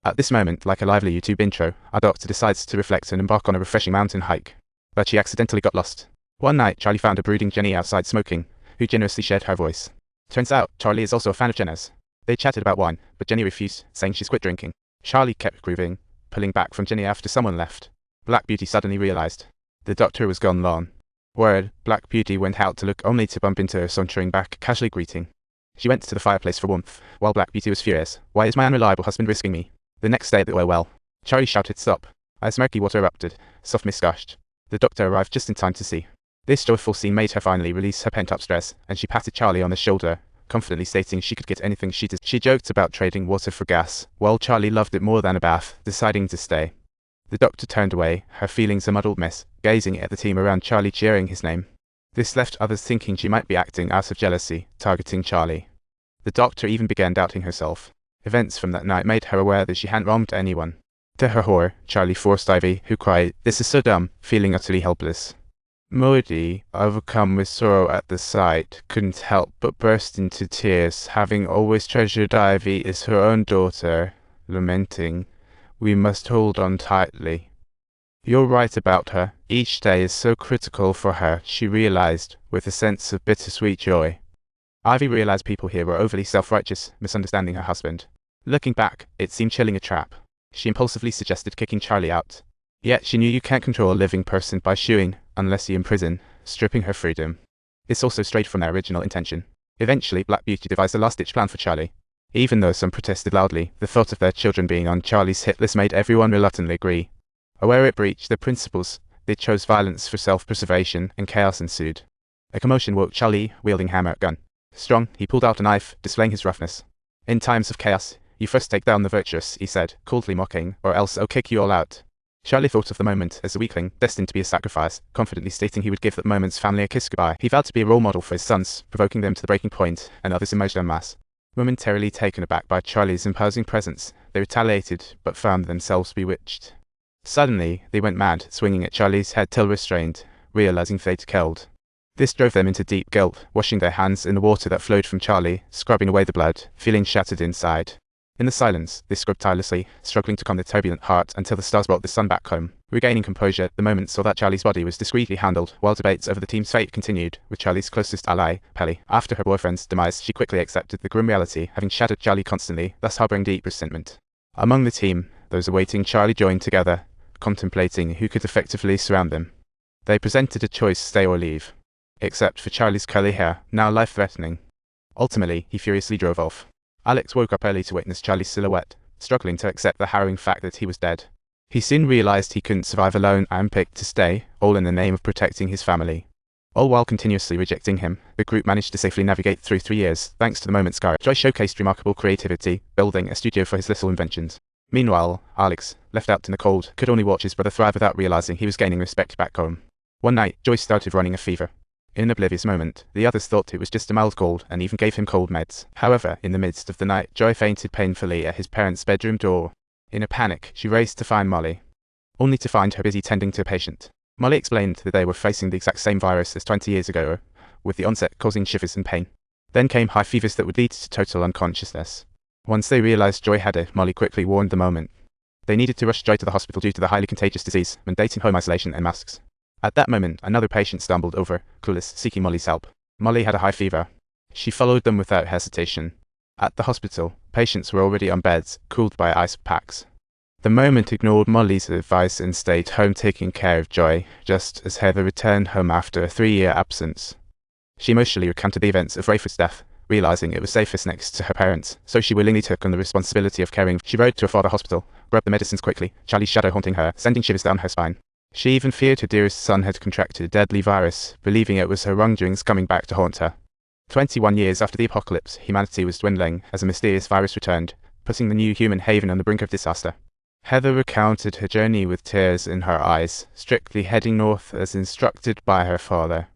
At this moment, like a lively YouTube intro, our doctor decides to reflect and embark on a refreshing mountain hike. But she accidentally got lost. One night, Charlie found a brooding Jenny outside smoking, who generously shared her voice. Turns out, Charlie is also a fan of Jenna's. They chatted about wine, but Jenny refused, saying she's quit drinking. Charlie kept grooving, pulling back from Jenny after someone left. Black Beauty suddenly realized. The doctor was gone long. Word, Black Beauty went out to look only to bump into her sauntering back, casually greeting. She went to the fireplace for warmth, while Black Beauty was furious. Why is my unreliable husband risking me? The next day at the well, Charlie shouted stop. As murky water erupted, soft mist gushed. The doctor arrived just in time to see. This joyful scene made her finally release her pent-up stress, and she patted Charlie on the shoulder, confidently stating she could get anything she desired. She joked about trading water for gas, while Charlie loved it more than a bath, deciding to stay. The doctor turned away, her feelings a muddled mess, gazing at the team around Charlie cheering his name. This left others thinking she might be acting out of jealousy, targeting Charlie. The doctor even began doubting herself. Events from that night made her aware that she hadn't wronged anyone. To her horror, Charlie forced Ivy, who cried, "This is so dumb," feeling utterly helpless. Maudie, overcome with sorrow at the sight, couldn't help but burst into tears, having always treasured Ivy as her own daughter, lamenting, "We must hold on tightly." "You're right about her. Each day is so critical for her," she realized, with a sense of bittersweet joy. Ivy realized people here were overly self-righteous, misunderstanding her husband. Looking back, it seemed chilling a trap. She impulsively suggested kicking Charlie out. Yet she knew you can't control a living person by shooing, unless you imprison, stripping her freedom. This also strayed from their original intention. Eventually, Black Beauty devised a last-ditch plan for Charlie. Even though some protested loudly, the thought of their children being on Charlie's hit list made everyone reluctantly agree. Aware it breached their principles, they chose violence for self-preservation, and chaos ensued. A commotion woke Charlie, wielding hammer gun. Strong, he pulled out a knife, displaying his roughness. "In times of chaos, you first take down the virtuous," he said, coldly mocking, "or else I'll kick you all out." Charlie thought of the moment as a weakling, destined to be a sacrifice, confidently stating he would give that moment's family a kiss goodbye. He vowed to be a role model for his sons, provoking them to the breaking point, and others emerged en masse. Momentarily taken aback by Charlie's imposing presence, they retaliated, but found themselves bewitched. Suddenly, they went mad, swinging at Charlie's head till restrained, realizing they'd killed. This drove them into deep guilt, washing their hands in the water that flowed from Charlie, scrubbing away the blood, feeling shattered inside. In the silence, they scrubbed tirelessly, struggling to calm their turbulent heart until the stars brought the sun back home. Regaining composure, the moment saw that Charlie's body was discreetly handled, while debates over the team's fate continued, with Charlie's closest ally, Pelly. After her boyfriend's demise, she quickly accepted the grim reality, having shattered Charlie constantly, thus harboring deep resentment. Among the team, those awaiting Charlie joined together, contemplating who could effectively surround them. They presented a choice: stay or leave. Except for Charlie's curly hair, now life-threatening. Ultimately, he furiously drove off. Alex woke up early to witness Charlie's silhouette, struggling to accept the harrowing fact that he was dead. He soon realized he couldn't survive alone and picked to stay, all in the name of protecting his family. All while continuously rejecting him, the group managed to safely navigate through 3 years, thanks to the moment's courage. Joy showcased remarkable creativity, building a studio for his little inventions. Meanwhile, Alex, left out in the cold, could only watch his brother thrive without realizing he was gaining respect back home. One night, Joy started running a fever. In an oblivious moment, the others thought it was just a mild cold and even gave him cold meds. However, in the midst of the night, Joy fainted painfully at his parents' bedroom door. In a panic, she raced to find Molly, only to find her busy tending to a patient. Molly explained that they were facing the exact same virus as 20 years ago, with the onset causing shivers and pain. Then came high fevers that would lead to total unconsciousness. Once they realized Joy had it, Molly quickly warned the moment. They needed to rush Joy to the hospital due to the highly contagious disease, mandating home isolation and masks. At that moment, another patient stumbled over, clueless, seeking Molly's help. Molly had a high fever. She followed them without hesitation. At the hospital, patients were already on beds, cooled by ice packs. The moment ignored Molly's advice and stayed home taking care of Joy, just as Heather returned home after a 3-year absence. She emotionally recounted the events of Rayford's death, realizing it was safest next to her parents, so she willingly took on the responsibility of caring. She rode to her father's hospital, grabbed the medicines quickly, Charlie's shadow haunting her, sending shivers down her spine. She even feared her dearest son had contracted a deadly virus, believing it was her wrongdoings coming back to haunt her. 21 years after the apocalypse, humanity was dwindling as a mysterious virus returned, putting the new human haven on the brink of disaster. Heather recounted her journey with tears in her eyes, strictly heading north as instructed by her father.